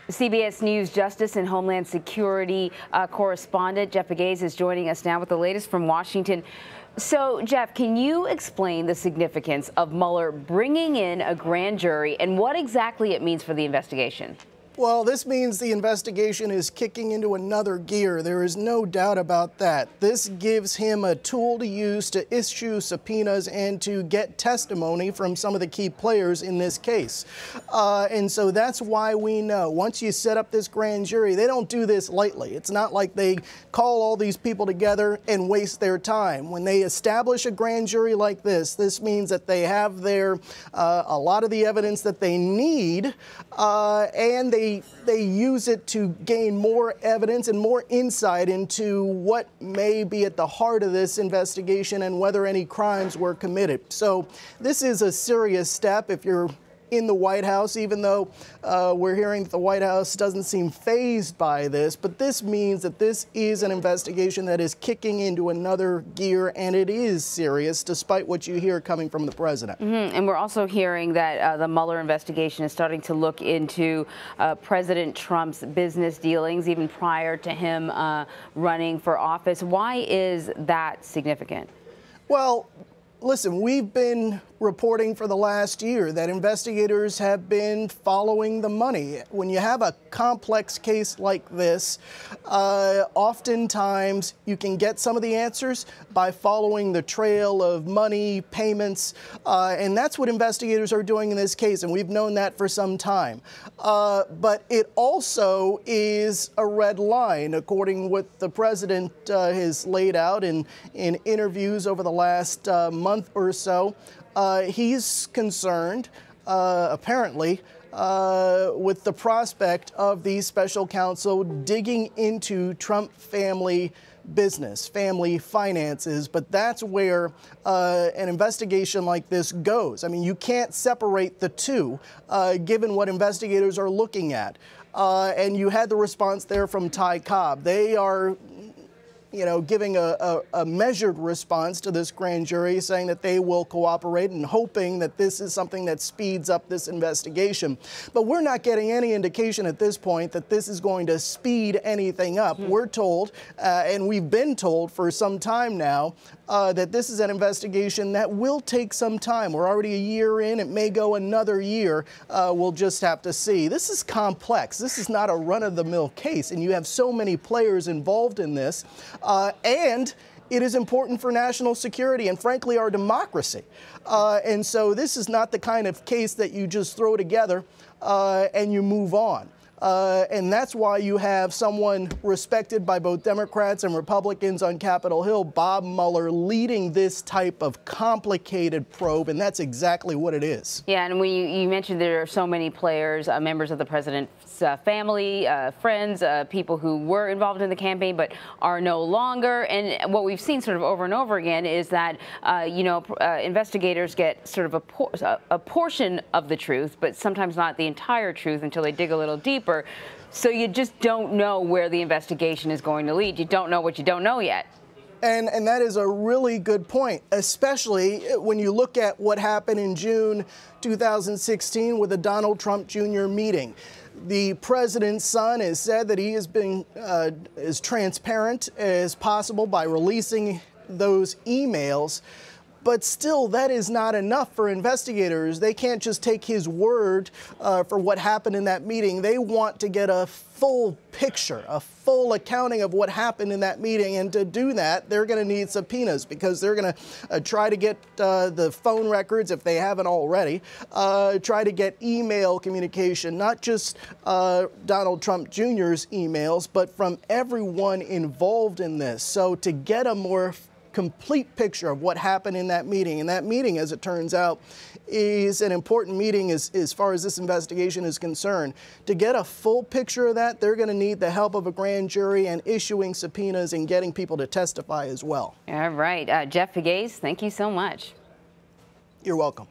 CBS News Justice and Homeland Security correspondent Jeff Pegues is joining us now with the latest from Washington. So, Jeff, can you explain the significance of Mueller bringing in a grand jury and what exactly it means for the investigation? Well, this means the investigation is kicking into another gear. There is no doubt about that. This gives him a tool to use to issue subpoenas and to get testimony from some of the key players in this case. And so that's why we know once you set up this grand jury, they don't do this lightly. It's not like they call all these people together and waste their time. When they establish a grand jury like this means that they have their a lot of the evidence that they need, and they use it to gain more evidence and more insight into what may be at the heart of this investigation and whether any crimes were committed. So this is a serious step if you're in the White House, even though we're hearing that the White House doesn't seem fazed by this. But this means that this is an investigation that is kicking into another gear, and it is serious, despite what you hear coming from the president. And we're also hearing that the Mueller investigation is starting to look into President Trump's business dealings, even prior to him running for office. Why is that significant? Well, listen, we've been reporting for the last year that investigators have been following the money. When you have a complex case like this, oftentimes you can get some of the answers by following the trail of money, payments, and that's what investigators are doing in this case, and we've known that for some time. But it also is a red line, according to what the president has laid out in interviews over the last month or so. He's concerned, apparently, with the prospect of the special counsel digging into Trump family business, family finances, but that's where an investigation like this goes. I mean, you can't separate the two, given what investigators are looking at. And you had the response there from Ty Cobb. They are giving a measured response to this grand jury, saying that they will cooperate and hoping that this is something that speeds up this investigation. But we're not getting any indication at this point that this is going to speed anything up. We're told, and we've been told for some time now, that this is an investigation that will take some time. We're already a year in. It may go another year. We'll just have to see. This is complex. This is not a run-of-the-mill case, and you have so many players involved in this. And it is important for national security and, frankly, our democracy. And so this is not the kind of case that you just throw together and you move on. And that's why you have someone respected by both Democrats and Republicans on Capitol Hill, Bob Mueller, leading this type of complicated probe, and that's exactly what it is. Yeah, and when you mentioned there are so many players, members of the president's family, friends, people who were involved in the campaign but are no longer. And what we've seen sort of over and over again is that, investigators get sort of a portion of the truth, but sometimes not the entire truth until they dig a little deeper. So you just don't know where the investigation is going to lead. You don't know what you don't know yet. And that is a really good point, especially when you look at what happened in June 2016 with the Donald Trump Jr. meeting. The president's son has said that he has been as transparent as possible by releasing those emails. But still, that is not enough for investigators. They can't just take his word for what happened in that meeting. They want to get a full picture, a full accounting of what happened in that meeting. And to do that, they're going to need subpoenas because they're going to try to get the phone records, if they haven't already, try to get email communication, not just Donald Trump Jr.'s emails, but from everyone involved in this. So to get a more complete picture of what happened in that meeting. And that meeting, as it turns out, is an important meeting as far as this investigation is concerned. To get a full picture of that, they're going to need the help of a grand jury and issuing subpoenas and getting people to testify as well. All right. Jeff Pegues, thank you so much. You're welcome.